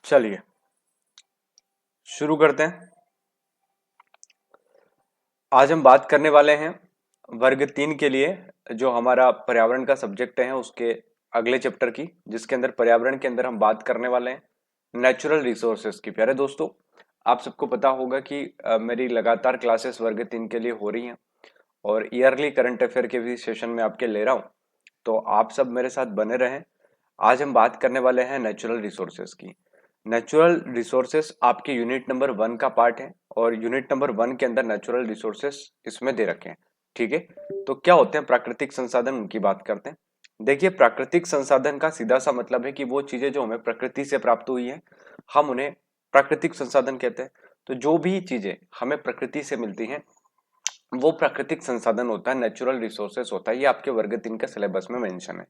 चलिए शुरू करते हैं। आज हम बात करने वाले हैं वर्ग 3 के लिए, जो हमारा पर्यावरण का सब्जेक्ट है उसके अगले चैप्टर की, जिसके अंदर पर्यावरण के अंदर हम बात करने वाले हैं नेचुरल रिसोर्सेस की। प्यारे दोस्तों, आप सबको पता होगा कि मेरी लगातार क्लासेस वर्ग 3 के लिए हो रही हैं और ईयरली करंट अफेयर के भी सेशन में आपके ले रहा हूं, तो आप सब मेरे साथ बने रहें। आज हम बात करने वाले हैं नेचुरल रिसोर्सेस की। नेचुरल रिसोर्सेस आपके यूनिट नंबर 1 का पार्ट है और यूनिट नंबर 1 के अंदर नेचुरल रिसोर्सेस इसमें दे रखे हैं। ठीक है, तो क्या होते हैं प्राकृतिक संसाधन, उनकी बात करते हैं। देखिए, प्राकृतिक संसाधन का सीधा सा मतलब है कि वो चीजें जो हमें प्रकृति से प्राप्त हुई है, हम उन्हें प्राकृतिक संसाधन कहते हैं। तो जो भी चीजें हमें प्रकृति से मिलती हैं वो प्राकृतिक संसाधन होता है, नेचुरल रिसोर्सेस होता है। ये आपके वर्ग 3 के सिलेबस में मेंशन है।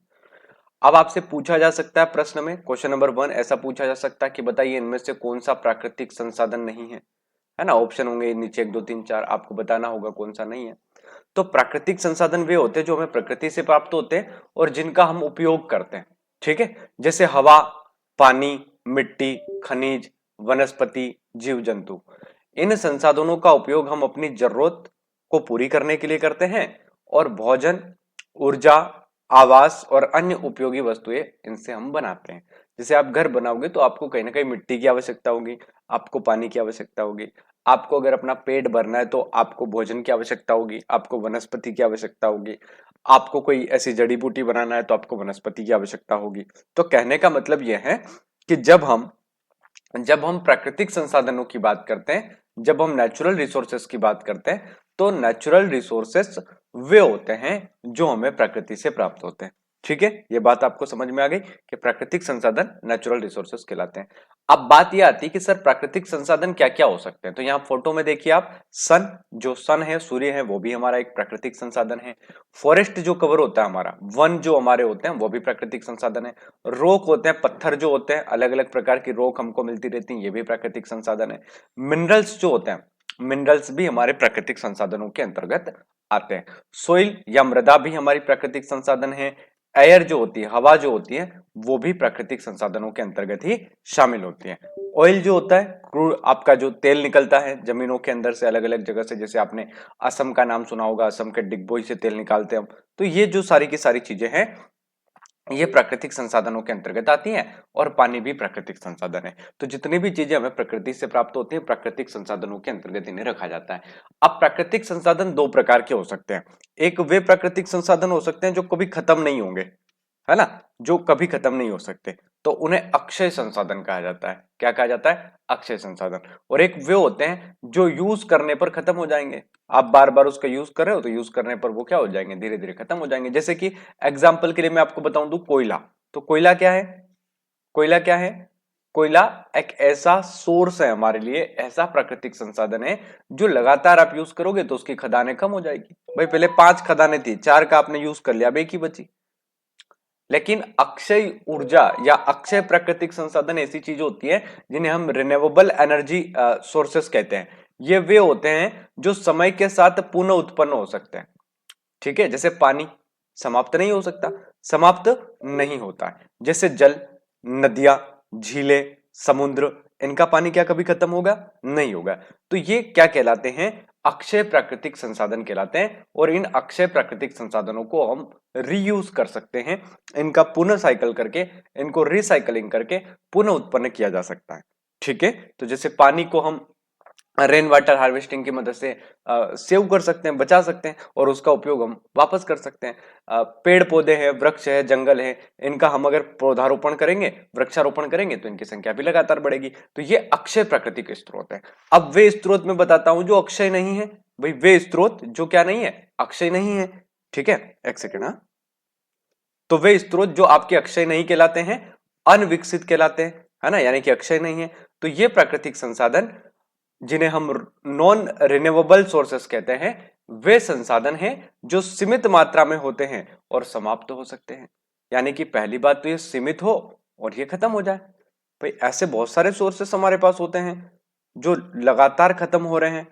अब आपसे पूछा जा सकता है प्रश्न में, क्वेश्चन नंबर 1 ऐसा पूछा जा सकता है कि बताइए इनमें से कौन सा प्राकृतिक संसाधन नहीं है ना। ऑप्शन होंगे नीचे 1 2 3 4, आपको बताना होगा कौन सा नहीं है। तो प्राकृतिक संसाधन वे होते हैं जो हमें प्रकृति से प्राप्त होते हैं और जिनका हम उपयोग करते हैं। ठीक है, जैसे हवा, पानी, मिट्टी, खनिज, वनस्पति, जीव जंतु। इन संसाधनों का उपयोग हम अपनी जरूरत को पूरी करने के लिए करते हैं और भोजन, ऊर्जा, आवास और अन्य उपयोगी वस्तुएं इनसे हम बनाते हैं। जैसे आप घर बनाओगे तो आपको कहीं ना कहीं मिट्टी की आवश्यकता होगी, आपको पानी की आवश्यकता होगी, आपको अगर अपना पेट भरना है तो आपको भोजन की आवश्यकता होगी, आपको वनस्पति की आवश्यकता होगी, आपको कोई ऐसी जड़ी बूटी बनाना है तो आपको वनस्पति की आवश्यकता होगी। तो कहने का मतलब यह है कि जब हम प्राकृतिक संसाधनों की बात करते हैं, जब हम नेचुरल रिसोर्सेस की बात करते हैं, तो नेचुरल रिसोर्सेस वे होते हैं जो हमें प्रकृति से प्राप्त होते हैं। ठीक है, ये बात आपको समझ में आ गई कि प्राकृतिक संसाधन नेचुरल रिसोर्सेस कहलाते हैं। अब बात यह आती है कि सर प्राकृतिक संसाधन क्या क्या हो सकते हैं। तो यहाँ फोटो में देखिए आप, सन, जो सन है, सूर्य है, वो भी हमारा एक प्राकृतिक संसाधन है। फॉरेस्ट जो कवर होता है हमारा, वन जो हमारे होते हैं वो भी प्राकृतिक संसाधन है। रॉक होते हैं, पत्थर जो होते हैं, अलग अलग प्रकार की रॉक हमको मिलती रहती है, ये भी प्राकृतिक संसाधन है। मिनरल्स जो होते हैं, मिनरल्स भी हमारे प्राकृतिक संसाधनों के अंतर्गत आते हैं। सोइल या मृदा भी हमारी प्राकृतिक संसाधन है। एयर जो होती है, हवा जो होती है, वो भी प्राकृतिक संसाधनों के अंतर्गत ही शामिल होती है। ऑयल जो होता है, क्रूड, आपका जो तेल निकलता है जमीनों के अंदर से, अलग अलग जगह से, जैसे आपने असम का नाम सुना होगा, असम के डिगबोई से तेल निकालते हैं हम। तो ये जो सारी की सारी चीजें हैं, ये प्राकृतिक संसाधनों के अंतर्गत आती हैं और पानी भी प्राकृतिक संसाधन है। तो जितनी भी चीजें हमें प्रकृति से प्राप्त होती हैं, प्राकृतिक संसाधनों के अंतर्गत इन्हें रखा जाता है। अब प्राकृतिक संसाधन दो प्रकार के हो सकते हैं। एक वे प्राकृतिक संसाधन हो सकते हैं जो कभी खत्म नहीं होंगे, है ना, जो कभी खत्म नहीं हो सकते, तो उन्हें अक्षय संसाधन कहा जाता है। क्या कहा जाता है? अक्षय संसाधन। और एक वे होते हैं जो यूज करने पर खत्म हो जाएंगे। आप बार बार उसका यूज कर रहे हो तो यूज करने पर वो क्या हो जाएंगे, धीरे धीरे खत्म हो जाएंगे। जैसे कि एग्जाम्पल के लिए मैं आपको बताऊं दूं, कोयला। तो कोयला क्या है? कोयला क्या है? कोयला एक ऐसा सोर्स है हमारे लिए, ऐसा प्राकृतिक संसाधन है जो लगातार आप यूज करोगे तो उसकी खदानें कम हो जाएगी। भाई पहले 5 खदानें थी, 4 का आपने यूज कर लिया, अब एक ही बची। लेकिन अक्षय ऊर्जा या अक्षय प्राकृतिक संसाधन ऐसी चीज होती है जिन्हें हम रिन्यूएबल एनर्जी सोर्सेस कहते हैं। ये वे होते हैं जो समय के साथ पुनः उत्पन्न हो सकते हैं। ठीक है, जैसे पानी समाप्त नहीं हो सकता, समाप्त नहीं होता है। जैसे जल, नदियां, झीलें, समुद्र, इनका पानी क्या कभी खत्म होगा? नहीं होगा। तो ये क्या कहलाते हैं? अक्षय प्राकृतिक संसाधन कहलाते हैं। और इन अक्षय प्राकृतिक संसाधनों को हम रीयूज कर सकते हैं, इनका पुनः साइकिल करके, इनको रिसाइकलिंग करके पुनः उत्पन्न किया जा सकता है। ठीक है, तो जैसे पानी को हम रेन वाटर हार्वेस्टिंग की मदद से सेव कर सकते हैं, बचा सकते हैं और उसका उपयोग हम वापस कर सकते हैं। पेड़ पौधे हैं, वृक्ष है, जंगल है, इनका हम अगर पौधारोपण करेंगे, वृक्षारोपण करेंगे तो इनकी संख्या भी लगातार बढ़ेगी। तो ये अक्षय प्राकृतिक स्रोत है। अब वे स्रोत में बताता हूं जो अक्षय नहीं है। भाई वे स्रोत जो क्या नहीं है? अक्षय नहीं है। ठीक है, एक सेकेंड। हाँ, तो वे स्रोत जो आपके अक्षय नहीं कहलाते हैं, अनविकसित कहलाते हैं, है ना, यानी कि अक्षय नहीं है। तो ये प्राकृतिक संसाधन जिन्हें हम नॉन रिन्यूएबल सोर्सेस कहते हैं, वे संसाधन हैं जो सीमित मात्रा में होते हैं और समाप्त हो सकते हैं। यानी कि पहली बात तो ये सीमित हो और ये खत्म हो जाए। भाई ऐसे बहुत सारे सोर्सेस हमारे पास होते हैं जो लगातार खत्म हो रहे हैं,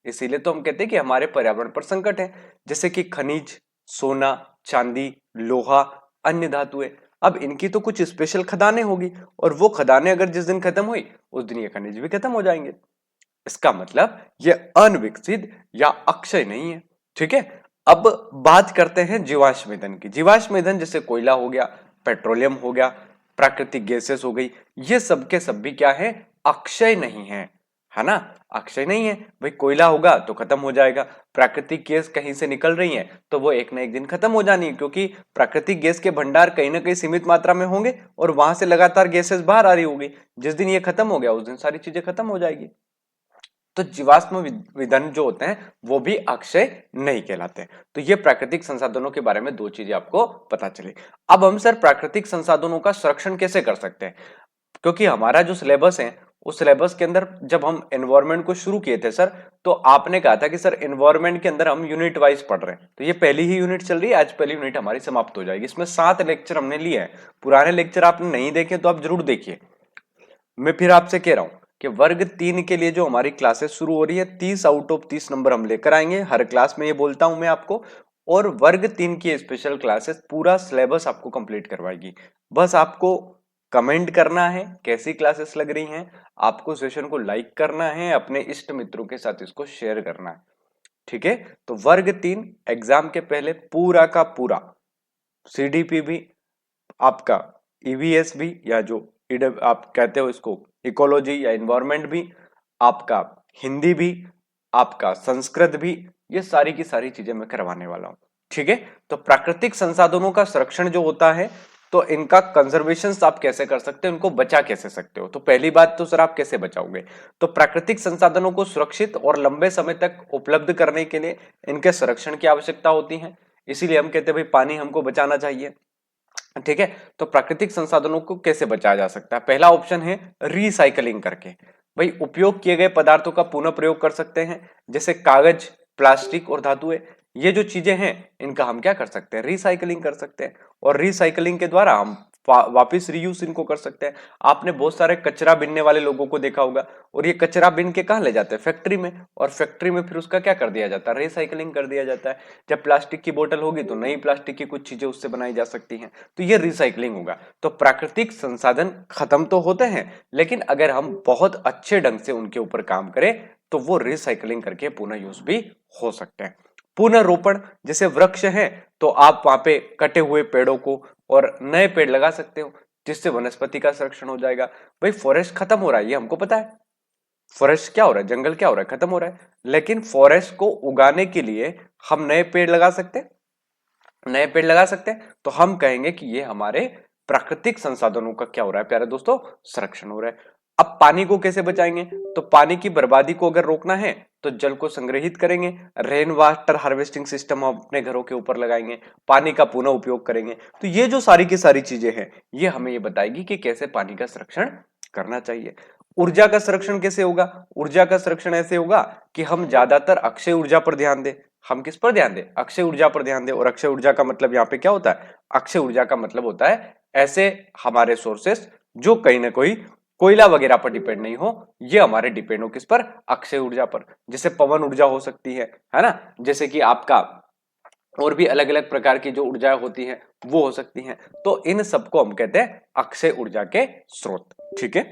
इसीलिए तो हम कहते हैं कि हमारे पर्यावरण पर संकट है। जैसे कि खनिज, सोना, चांदी, लोहा, अन्य धातुएं। अब इनकी तो कुछ स्पेशल खदानें होगी, और वो खदानें अगर जिस दिन खत्म हुई उस दिन ये खनिज भी खत्म हो जाएंगे। इसका मतलब ये अनविकसित या अक्षय नहीं है। ठीक है, अब बात करते हैं जीवाश्म ईंधन की। जीवाश्म ईंधन जैसे कोयला हो गया, पेट्रोलियम हो गया, प्राकृतिक गैसेस हो गई, ये सब के सब भी क्या है, अक्षय नहीं है ना, अक्षय नहीं है भाई। कोयला होगा तो खत्म हो जाएगा, प्राकृतिक गैस कहीं से निकल रही है तो वो एक ना एक दिन खत्म हो जानी है, क्योंकि प्राकृतिक गैस के भंडार कहीं ना कहीं सीमित मात्रा में होंगे और वहां से लगातार गैसेस बाहर आ रही होगी। जिस दिन ये खत्म हो गया उस दिन सारी चीजें खत्म हो जाएगी। तो जीवाश्म ईंधन जो होते हैं वो भी अक्षय नहीं कहलाते। तो ये प्राकृतिक संसाधनों के बारे में दो चीजें आपको पता चली। अब हम सर प्राकृतिक संसाधनों का संरक्षण कैसे कर सकते हैं, क्योंकि हमारा जो सिलेबस है उस सिलेबस के अंदर जब हम एनवायरमेंट को शुरू किए थे सर, तो आपने कहा था कि सर एनवायरमेंट के अंदर हम यूनिट वाइज पढ़ रहे हैं। तो ये पहली ही यूनिट चल रही है, आज पहली यूनिट हमारी समाप्त हो जाएगी। इसमें 7 लेक्चर हमने लिए हैं। पुराने लेक्चर आपने नहीं देखे तो आप जरूर देखिए। मैं फिर आपसे कह रहा हूं कि वर्ग 3 के लिए जो हमारी क्लासेस शुरू हो रही है, 30 आउट ऑफ 30 नंबर हम लेकर आएंगे हर क्लास में, ये बोलता हूं मैं आपको। और वर्ग 3 की स्पेशल क्लासेस पूरा सिलेबस आपको कंप्लीट करवाएगी। बस आपको कमेंट करना है कैसी क्लासेस लग रही हैं, आपको सेशन को लाइक करना है, अपने इष्ट मित्रों के साथ इसको शेयर करना है। ठीक है, तो वर्ग 3 एग्जाम के पहले पूरा का पूरा सीडीपी भी, आपका ईवीएस भी, या जो आप कहते हो इसको इकोलॉजी या इन्वायरमेंट भी, आपका हिंदी भी, आपका संस्कृत भी, ये सारी की सारी चीजें मैं करवाने वाला हूं। ठीक है, तो प्राकृतिक संसाधनों का संरक्षण जो होता है, तो इनका कंजर्वेशन आप कैसे कर सकते हो, इनको बचा कैसे सकते हो। तो पहली बात तो सर आप कैसे बचाओगे, तो प्राकृतिक संसाधनों को सुरक्षित और लंबे समय तक उपलब्ध करने के लिए इनके संरक्षण की आवश्यकता होती है। इसीलिए हम कहते हैं भाई पानी हमको बचाना चाहिए। ठीक है, तो प्राकृतिक संसाधनों को कैसे बचाया जा सकता है, पहला ऑप्शन है रिसाइकलिंग करके। भाई उपयोग किए गए पदार्थों का पुनः प्रयोग कर सकते हैं, जैसे कागज, प्लास्टिक और धातुएं, ये जो चीजें हैं इनका हम क्या कर सकते हैं, रिसाइकलिंग कर सकते हैं। और रिसाइकलिंग के द्वारा हम वापिस रीयूज इनको कर सकते हैं। आपने बहुत सारे कचरा बिनने वाले लोगों को देखा होगा, और ये कचरा बिन के कहाँ ले जाते हैं, फैक्ट्री में, और फैक्ट्री में फिर उसका क्या कर दिया जाता है, रिसाइकलिंग कर दिया जाता है। जब प्लास्टिक की बोतल होगी तो नई प्लास्टिक की कुछ चीजें उससे बनाई जा सकती हैं, तो ये रिसाइकलिंग होगा। तो प्राकृतिक संसाधन खत्म तो होते हैं, लेकिन अगर हम बहुत अच्छे ढंग से उनके ऊपर काम करें तो वो रिसाइकलिंग करके पुनः यूज भी हो सकते हैं। पुनर्रोपण, जैसे वृक्ष है तो आप वहां पे कटे हुए पेड़ों को और नए पेड़ लगा सकते हो, जिससे वनस्पति का संरक्षण हो जाएगा। भाई फॉरेस्ट खत्म हो रहा है, ये हमको पता है, फॉरेस्ट क्या हो रहा है, जंगल क्या हो रहा है, खत्म हो रहा है। लेकिन फॉरेस्ट को उगाने के लिए हम नए पेड़ लगा सकते हैं, नए पेड़ लगा सकते हैं, तो हम कहेंगे कि ये हमारे प्राकृतिक संसाधनों का क्या हो रहा है प्यारे दोस्तों, संरक्षण हो रहा है। अब पानी को कैसे बचाएंगे, तो पानी की बर्बादी को अगर रोकना है तो जल को संग्रहित करेंगे, रेन वाटर हार्वेस्टिंग सिस्टम हम अपने घरों के ऊपर लगाएंगे, पानी का पुनः उपयोग करेंगे। तो ये जो सारी की सारी चीजें हैं ये हमें ये बताएगी कि कैसे पानी का संरक्षण करना चाहिए। ऊर्जा का संरक्षण कैसे होगा, ऊर्जा का संरक्षण ऐसे होगा कि हम ज्यादातर अक्षय ऊर्जा पर ध्यान दें। हम किस पर ध्यान दें, अक्षय ऊर्जा पर ध्यान दें। और अक्षय ऊर्जा का मतलब यहाँ पे क्या होता है, अक्षय ऊर्जा का मतलब होता है ऐसे हमारे सोर्सेस जो कहीं ना कोई कोयला वगैरह पर डिपेंड नहीं हो, ये हमारे डिपेंड हो किस पर, अक्षय ऊर्जा पर। जैसे पवन ऊर्जा हो सकती है ना, जैसे कि आपका और भी अलग अलग प्रकार की जो ऊर्जा होती है वो हो सकती हैं। तो इन सबको हम कहते हैं अक्षय ऊर्जा के स्रोत। ठीक है,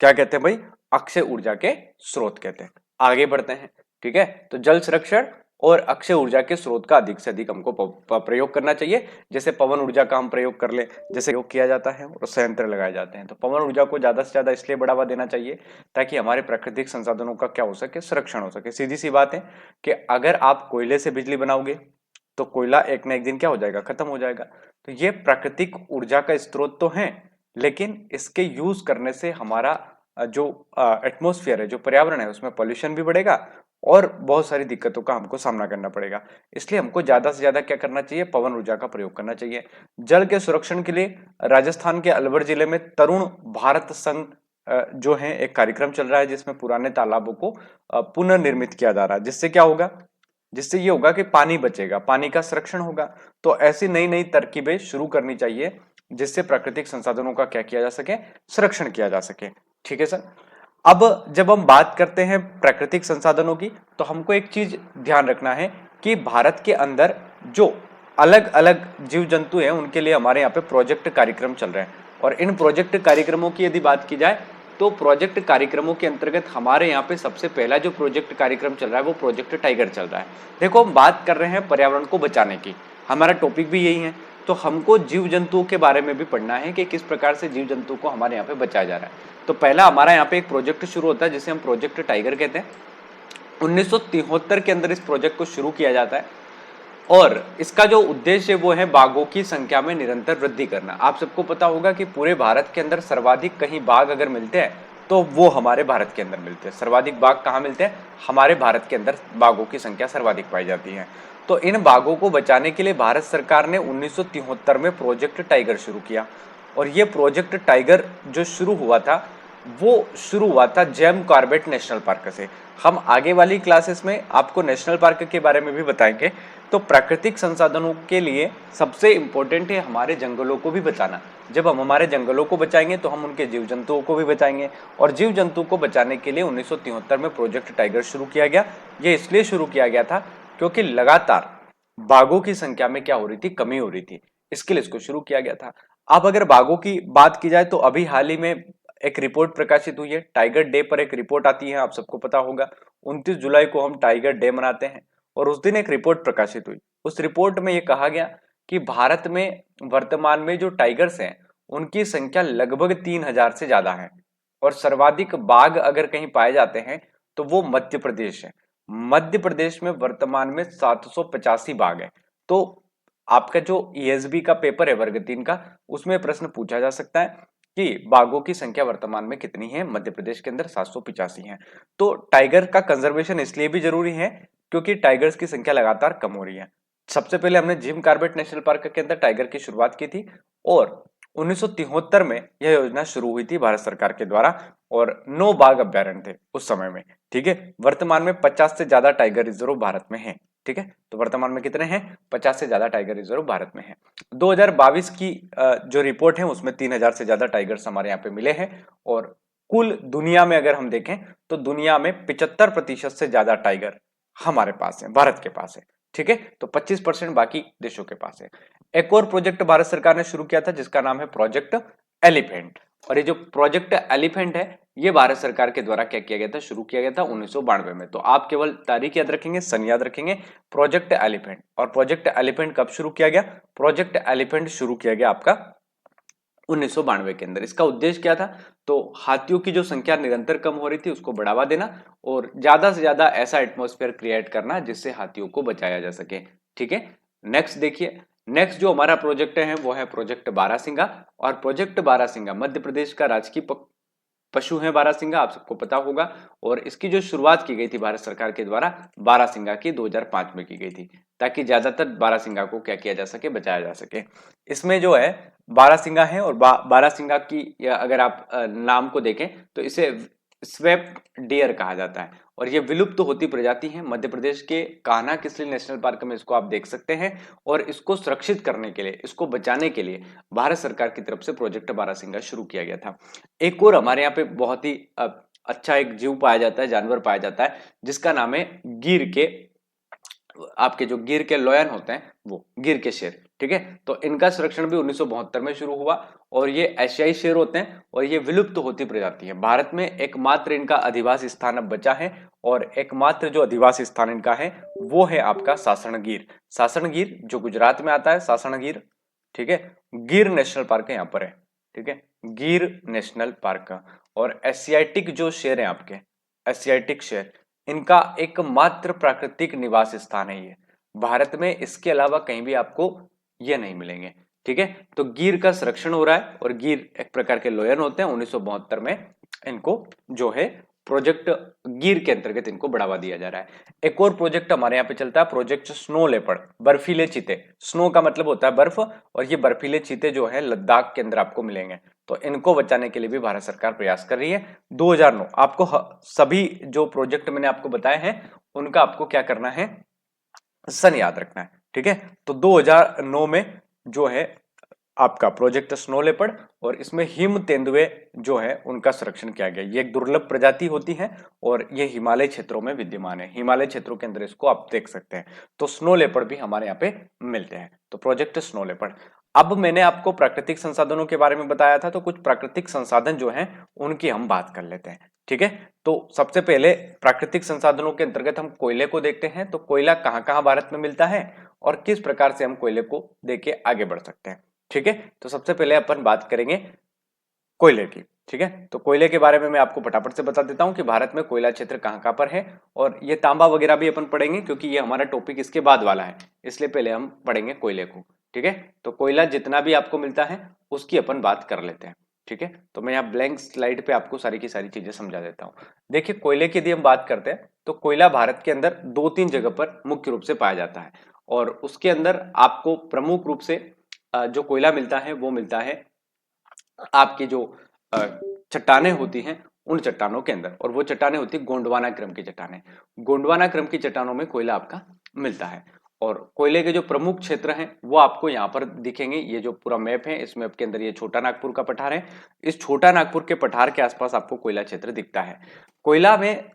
क्या कहते हैं भाई, अक्षय ऊर्जा के स्रोत कहते हैं। आगे बढ़ते हैं। ठीक है, तो जल संरक्षण और अक्षय ऊर्जा के स्रोत का अधिक से अधिक हमको प्रयोग करना चाहिए। जैसे पवन ऊर्जा का हम प्रयोग कर ले, जैसे प्रयोग किया जाता है और संयंत्र लगाए जाते हैं, तो पवन ऊर्जा को ज्यादा से ज्यादा इसलिए बढ़ावा देना चाहिए ताकि हमारे प्राकृतिक संसाधनों का क्या हो सके, संरक्षण हो सके। सीधी सी बात है कि अगर आप कोयले से बिजली बनाओगे तो कोयला एक ना एक दिन क्या हो जाएगा, खत्म हो जाएगा। तो ये प्राकृतिक ऊर्जा का स्रोत तो है, लेकिन इसके यूज करने से हमारा जो एटमॉस्फेयर है, जो पर्यावरण है, उसमें पॉल्यूशन भी बढ़ेगा और बहुत सारी दिक्कतों का हमको सामना करना पड़ेगा। इसलिए हमको ज्यादा से ज्यादा क्या करना चाहिए, पवन ऊर्जा का प्रयोग करना चाहिए। जल के संरक्षण के लिए राजस्थान के अलवर जिले में तरुण भारत संघ जो है एक कार्यक्रम चल रहा है, जिसमें पुराने तालाबों को पुनर्निर्मित किया जा रहा है। जिससे क्या होगा, जिससे ये होगा कि पानी बचेगा, पानी का संरक्षण होगा। तो ऐसी नई नई तरकीबें शुरू करनी चाहिए जिससे प्राकृतिक संसाधनों का क्या किया जा सके, संरक्षण किया जा सके। ठीक है सर। अब जब हम बात करते हैं प्राकृतिक संसाधनों की, तो हमको एक चीज ध्यान रखना है कि भारत के अंदर जो अलग अलग जीव जंतु हैं उनके लिए हमारे यहाँ पे प्रोजेक्ट कार्यक्रम चल रहे हैं। और इन प्रोजेक्ट कार्यक्रमों की यदि बात की जाए तो प्रोजेक्ट कार्यक्रमों के अंतर्गत हमारे यहाँ पे सबसे पहला जो प्रोजेक्ट कार्यक्रम चल रहा है वो प्रोजेक्ट टाइगर चल रहा है। देखो, हम बात कर रहे हैं पर्यावरण को बचाने की, हमारा टॉपिक भी यही है, तो हमको जीव जंतुओं के बारे में भी पढ़ना है कि किस प्रकार से जीव जंतु को हमारे यहाँ पे बचाया जा रहा है। तो पहला हमारा यहाँ पे एक प्रोजेक्ट शुरू होता है जिसे हम प्रोजेक्ट टाइगर कहते हैं। 1973 के अंदर इस प्रोजेक्ट को शुरू किया जाता है और इसका जो उद्देश्य है वो है बाघों की संख्या में निरंतर वृद्धि करना। आप सबको पता होगा कि पूरे भारत के अंदर सर्वाधिक कहीं बाघ अगर मिलते हैं तो वो हमारे भारत के अंदर मिलते हैं। सर्वाधिक बाघ कहाँ मिलते हैं? हमारे भारत के अंदर बाघों की संख्या सर्वाधिक पाई जाती है। तो इन बाघों को बचाने के लिए भारत सरकार ने 1973 में प्रोजेक्ट टाइगर शुरू किया। और ये प्रोजेक्ट टाइगर जो शुरू हुआ था वो शुरू हुआ था जेम कॉर्बेट नेशनल पार्क से। हम आगे वाली क्लासेस में आपको नेशनल पार्क के बारे में भी बताएंगे। तो प्राकृतिक संसाधनों के लिए सबसे इंपॉर्टेंट है हमारे जंगलों को भी बचाना। जब हम हमारे जंगलों को बचाएंगे तो हम उनके जीव जंतुओं को भी बचाएंगे। और जीव जंतु को बचाने के लिए 1973 में प्रोजेक्ट टाइगर शुरू किया गया। ये इसलिए शुरू किया गया था क्योंकि लगातार बाघों की संख्या में क्या हो रही थी? कमी हो रही थी। इसके लिए इसको शुरू किया गया था। अब अगर बाघों की बात की जाए तो अभी हाल ही में एक रिपोर्ट प्रकाशित हुई है। टाइगर डे पर एक रिपोर्ट आती है, आप सबको पता होगा। 29 जुलाई को हम टाइगर डे मनाते हैं और उस दिन एक रिपोर्ट प्रकाशित हुई। उस रिपोर्ट में यह कहा गया कि भारत में वर्तमान में जो टाइगर्स हैं उनकी संख्या लगभग 3000 से ज्यादा है। और सर्वाधिक बाघ अगर कहीं पाए जाते हैं तो वो मध्य प्रदेश है। मध्य प्रदेश में वर्तमान में 785 बाघ है। तो आपका जो ईएसबी का पेपर है वर्ग 3 का, उसमें प्रश्न पूछा जा सकता है कि बाघों की संख्या वर्तमान में कितनी है? मध्य प्रदेश के अंदर 785 है। तो टाइगर का कंजर्वेशन इसलिए भी जरूरी है क्योंकि टाइगर्स की संख्या लगातार कम हो रही है। सबसे पहले हमने जिम कॉर्बेट नेशनल पार्क के अंदर टाइगर की शुरुआत की थी और 1973 में यह योजना शुरू हुई थी भारत सरकार के द्वारा और 9 बाघ अभ्यारण्य थे उस समय में। ठीक है, वर्तमान में 50 से ज्यादा टाइगर रिजर्व भारत में है। ठीक है, तो वर्तमान में कितने हैं? 50 से ज्यादा टाइगर रिजर्व भारत में है। 2022 की जो रिपोर्ट है उसमें 3000 से ज्यादा टाइगर्स हमारे यहाँ पे मिले हैं। और कुल दुनिया में अगर हम देखें तो दुनिया में 75% से ज्यादा टाइगर हमारे पास है, भारत के पास है। ठीक है, तो 25% बाकी देशों के पास है। एक और प्रोजेक्ट भारत सरकार ने शुरू किया था जिसका नाम है प्रोजेक्ट एलिफेंट। और ये जो प्रोजेक्ट एलिफेंट है ये भारत सरकार के द्वारा क्या किया गया था? शुरू किया गया था 1992 में। तो आप केवल तारीख याद रखेंगे, सन याद रखेंगे, प्रोजेक्ट एलिफेंट। और प्रोजेक्ट एलिफेंट कब शुरू किया गया? प्रोजेक्ट एलिफेंट शुरू किया गया आपका 1992 के अंदर। इसका उद्देश्य क्या था? तो हाथियों की जो संख्या निरंतर कम हो रही थी उसको बढ़ावा देना और ज्यादा से ज्यादा ऐसा एटमॉस्फेयर क्रिएट करना जिससे हाथियों को बचाया जा सके। ठीक है, नेक्स्ट देखिए। नेक्स्ट जो हमारा प्रोजेक्ट है वो है प्रोजेक्ट बारासिंगा। और प्रोजेक्ट बारासिंगा मध्य प्रदेश का राजकीय पशु है बारासिंगा, आप सबको पता होगा। और इसकी जो शुरुआत की गई थी भारत सरकार के द्वारा बारासिंगा की 2005 में की गई थी ताकि ज्यादातर बारासिंगा को क्या किया जा सके? बचाया जा सके। इसमें जो है बारासिंगा है और बारासिंगा की अगर आप नाम को देखें तो इसे स्वेप्ट डियर कहा जाता है और ये विलुप्त तो होती प्रजाति है। मध्य प्रदेश के कान्हा किसली नेशनल पार्क में इसको आप देख सकते हैं। और इसको सुरक्षित करने के लिए, इसको बचाने के लिए भारत सरकार की तरफ से प्रोजेक्ट बारासिंगा शुरू किया गया था। एक और हमारे यहाँ पे बहुत ही अच्छा एक जीव पाया जाता है, जानवर पाया जाता है जिसका नाम है गिर के, आपके जो गिर के लोयन होते हैं वो गिर के शेर। ठीक है, तो इनका संरक्षण भी 1972 में शुरू हुआ और ये एशियाई शेर होते हैं और ये विलुप्त होती प्रजाति है। भारत में एकमात्र इनका अधिवासी स्थान अब बचा है और एकमात्र जो अधिवासी स्थान इनका है वो है आपका सासणगीर। सासणगीर जो गुजरात में आता है, सासणगीर। ठीक है, गिर नेशनल पार्क है यहाँ पर है। ठीक है, गिर नेशनल पार्क। और एशियाटिक जो शेर है आपके, एशियाटिक शेर, इनका एकमात्र प्राकृतिक निवास स्थान है ये भारत में। इसके अलावा कहीं भी आपको ये नहीं मिलेंगे। ठीक है, तो गिर का संरक्षण हो रहा है और गिर एक प्रकार के लोयन होते हैं। 1972 में इनको जो है प्रोजेक्ट गिर के अंतर्गत इनको बढ़ावा दिया जा रहा है। एक और प्रोजेक्ट हमारे यहाँ पे चलता है प्रोजेक्ट स्नो लेपर्ड, बर्फीले चीते। स्नो का मतलब होता है बर्फ और ये बर्फीले चीते जो है लद्दाख के अंदर आपको मिलेंगे। तो इनको बचाने के लिए भी भारत सरकार प्रयास कर रही है। 2009 आपको सभी जो प्रोजेक्ट मैंने आपको बताए हैं उनका आपको क्या करना है? सन याद रखना है। ठीक है, तो 2009 में जो है आपका प्रोजेक्ट स्नो लेपर्ड, और इसमें हिम तेंदुए जो है उनका संरक्षण किया गया। ये एक दुर्लभ प्रजाति होती है और ये हिमालय क्षेत्रों में विद्यमान है। हिमालय क्षेत्रों के अंदर इसको आप देख सकते हैं। तो स्नो लेपर्ड भी हमारे यहाँ पे मिलते हैं। तो प्रोजेक्ट स्नो लेपर्ड। अब मैंने आपको प्राकृतिक संसाधनों के बारे में बताया था, तो कुछ प्राकृतिक संसाधन जो हैं उनकी हम बात कर लेते हैं। ठीक है, तो सबसे पहले प्राकृतिक संसाधनों के अंतर्गत हम कोयले को देखते हैं। तो कोयला कहाँ कहाँ भारत में मिलता है और किस प्रकार से हम कोयले को देके आगे बढ़ सकते हैं। ठीक है, तो सबसे पहले अपन बात करेंगे कोयले की। ठीक है, तो कोयले के बारे में मैं आपको फटाफट से बता देता हूं कि भारत में कोयला क्षेत्र कहाँ कहाँ पर है, और ये तांबा वगैरह भी अपन पढ़ेंगे क्योंकि ये हमारा टॉपिक इसके बाद वाला है, इसलिए पहले हम पढ़ेंगे कोयले को। ठीक है, तो कोयला जितना भी आपको मिलता है उसकी अपन बात कर लेते हैं। ठीक है, तो मैं यहाँ ब्लैंक स्लाइड पे आपको सारी की सारी चीजें समझा देता हूँ। देखिए, कोयले की यदि हम बात करते हैं तो कोयला भारत के अंदर 2-3 जगह पर मुख्य रूप से पाया जाता है, और उसके अंदर आपको प्रमुख रूप से जो कोयला मिलता है वो मिलता है आपकी जो चट्टानें होती हैं उन चट्टानों के अंदर, और वो चट्टानें होती है गोंडवाना क्रम की चट्टानें। गोंडवाना क्रम की चट्टानों में कोयला आपका मिलता है, और कोयले के जो प्रमुख क्षेत्र हैं वो आपको यहाँ पर दिखेंगे। ये जो पूरा मैप है इसमें आपके अंदर ये छोटा नागपुर का पठार है, इस छोटा नागपुर के पठार के आसपास आपको कोयला क्षेत्र दिखता है। कोयला में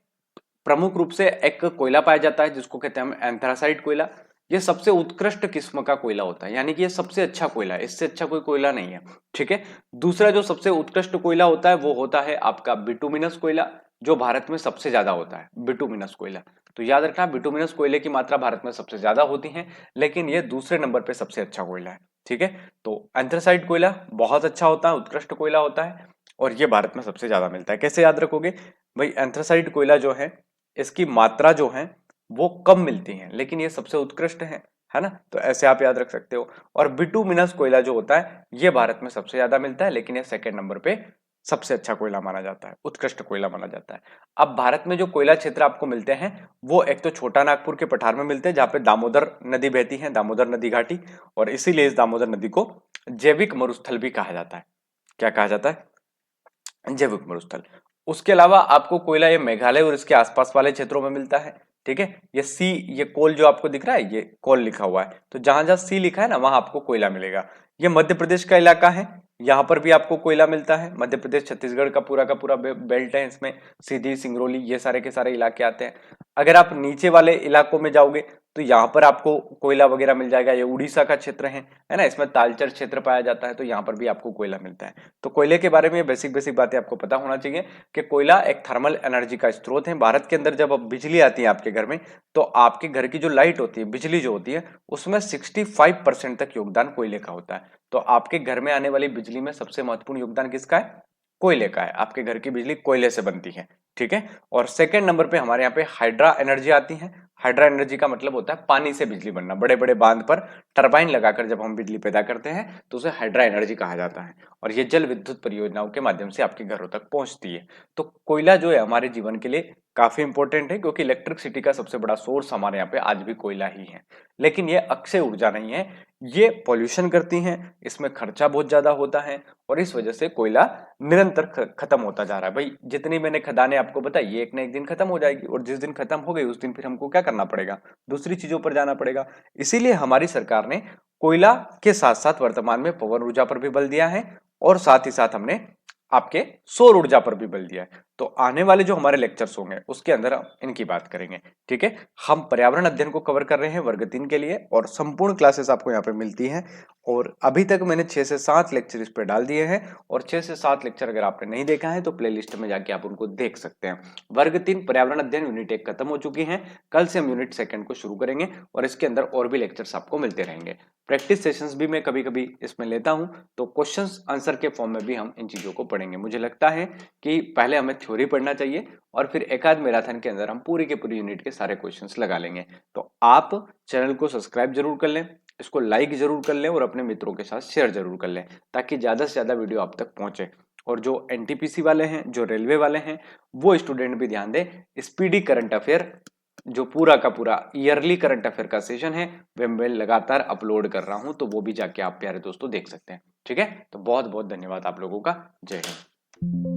प्रमुख रूप से एक कोयला पाया जाता है जिसको कहते हैं हम एंथ्रासाइट कोयला। ये सबसे उत्कृष्ट किस्म का कोयला होता है, यानी कि ये सबसे अच्छा कोयला है, इससे अच्छा कोई कोयला नहीं है। ठीक है, दूसरा जो सबसे उत्कृष्ट कोयला होता है वो होता है आपका बिटुमिनस कोयला, जो भारत में सबसे ज्यादा होता है, बिटुमिनस कोयला। तो याद रखना, बिटुमिनस कोयले की मात्रा भारत में सबसे ज्यादा होती है, लेकिन ये दूसरे नंबर पे सबसे अच्छा कोयला है। ठीक है, तो एंथ्रासाइट कोयला बहुत अच्छा होता है, उत्कृष्ट कोयला होता है, और ये भारत में सबसे ज्यादा मिलता है। कैसे याद रखोगे भाई, एंथ्रासाइट कोयला जो है इसकी मात्रा जो है वो कम मिलती है, लेकिन ये सबसे उत्कृष्ट है ना, तो ऐसे आप याद रख सकते हो। और बिटुमिनस कोयला जो होता है ये भारत में सबसे ज्यादा मिलता है, लेकिन ये सेकंड नंबर पे सबसे अच्छा कोयला माना जाता है, उत्कृष्ट कोयला माना जाता है। अब भारत में जो कोयला क्षेत्र आपको मिलते हैं वो एक तो छोटा नागपुर के पठार में मिलते हैं, जहां पे दामोदर नदी बहती है, दामोदर नदी घाटी, और इसीलिए इस दामोदर नदी को जैविक मरुस्थल भी कहा जाता है। क्या कहा जाता है? जैविक मरुस्थल। उसके अलावा आपको कोयला ये मेघालय और इसके आसपास वाले क्षेत्रों में मिलता है। ठीक है, ये सी, ये कोल जो आपको दिख रहा है ये कोल लिखा हुआ है, तो जहां जहां सी लिखा है ना वहां आपको कोयला मिलेगा। ये मध्य प्रदेश का इलाका है, यहां पर भी आपको कोयला मिलता है। मध्य प्रदेश छत्तीसगढ़ का पूरा बेल्ट है, इसमें सीधी, सिंगरौली, ये सारे के सारे इलाके आते हैं। अगर आप नीचे वाले इलाकों में जाओगे तो यहाँ पर आपको कोयला वगैरह मिल जाएगा। ये उड़ीसा का क्षेत्र है ना, इसमें तालचर क्षेत्र पाया जाता है, तो यहाँ पर भी आपको कोयला मिलता है। तो कोयले के बारे में बेसिक बेसिक बातें आपको पता होना चाहिए कि कोयला एक थर्मल एनर्जी का स्रोत है। भारत के अंदर जब बिजली आती है आपके घर में, तो आपके घर की जो लाइट होती है, बिजली जो होती है, उसमें 65% तक योगदान कोयले का होता है। तो आपके घर में आने वाली बिजली में सबसे महत्वपूर्ण योगदान किसका है? कोयले का है। आपके घर की बिजली कोयले से बनती है। ठीक है, और सेकंड नंबर पे हमारे यहाँ पे हाइड्रा एनर्जी आती है। हाइड्रा एनर्जी का मतलब होता है पानी से बिजली बनना। बड़े बड़े बांध पर टरबाइन लगाकर जब हम बिजली पैदा करते हैं तो उसे हाइड्रा एनर्जी कहा जाता है, और ये जल विद्युत परियोजनाओं के माध्यम से आपके घरों तक पहुंचती है। तो कोयला जो है हमारे जीवन के लिए काफी इंपॉर्टेंट है, क्योंकि इलेक्ट्रिसिटी का सबसे बड़ा सोर्स हमारे यहाँ पे आज भी कोयला ही है। लेकिन ये अक्षय ऊर्जा नहीं है, ये पॉल्यूशन करती है, इसमें खर्चा बहुत ज्यादा होता है, और इस वजह से कोयला निरंतर खत्म होता जा रहा है। भाई जितनी मैंने खदानें आपको बताई ये एक ना एक दिन खत्म हो जाएगी, और जिस दिन खत्म हो गई उस दिन फिर हमको क्या करना पड़ेगा? दूसरी चीजों पर जाना पड़ेगा। इसीलिए हमारी सरकार ने कोयला के साथ साथ वर्तमान में पवन ऊर्जा पर भी बल दिया है, और साथ ही साथ हमने आपके सौर ऊर्जा पर भी बल दिया है। तो आने वाले जो हमारे लेक्चर्स होंगे उसके अंदर हम इनकी बात करेंगे। ठीक है, हम पर्यावरण अध्ययन को कवर कर रहे हैं वर्ग 3 के लिए, और संपूर्ण क्लासेस आपको यहाँ पे मिलती हैं, और अभी तक मैंने 6 से 7 लेक्चर इस पे डाल दिए हैं, और 6 से 7 लेक्चर अगर आपने नहीं देखा है तो प्लेलिस्ट में जाके आप उनको देख सकते हैं। वर्ग 3 पर्यावरण अध्ययन यूनिट 1 खत्म हो चुकी है, कल से हम यूनिट 2 को शुरू करेंगे, और इसके अंदर और भी लेक्चर्स आपको मिलते रहेंगे। प्रैक्टिस सेशंस भी मैं कभी कभी इसमें लेता हूं, तो क्वेश्चंस आंसर के फॉर्म में भी हम इन चीजों को पढ़ेंगे। मुझे लगता है कि पहले हमें थ्योरी पढ़ना चाहिए, और फिर एक आध मैराथन के अंदर हम पूरी के पूरी यूनिट के सारे क्वेश्चंस लगा लेंगे। तो आप चैनल को सब्सक्राइब जरूर कर लें, इसको लाइक जरूर कर लें, और अपने मित्रों के साथ शेयर जरूर कर लें, ताकि ज्यादा से ज्यादा वीडियो आप तक पहुंचे। और जो एनटीपीसी वाले हैं, जो रेलवे वाले हैं, वो स्टूडेंट भी ध्यान दें, स्पीडी करंट अफेयर जो पूरा का पूरा ईयरली करंट अफेयर का सेशन है वह मैं लगातार अपलोड कर रहा हूं, तो वो भी जाके आप प्यारे दोस्तों देख सकते हैं। ठीक है, तो बहुत बहुत धन्यवाद आप लोगों का। जय हिंद।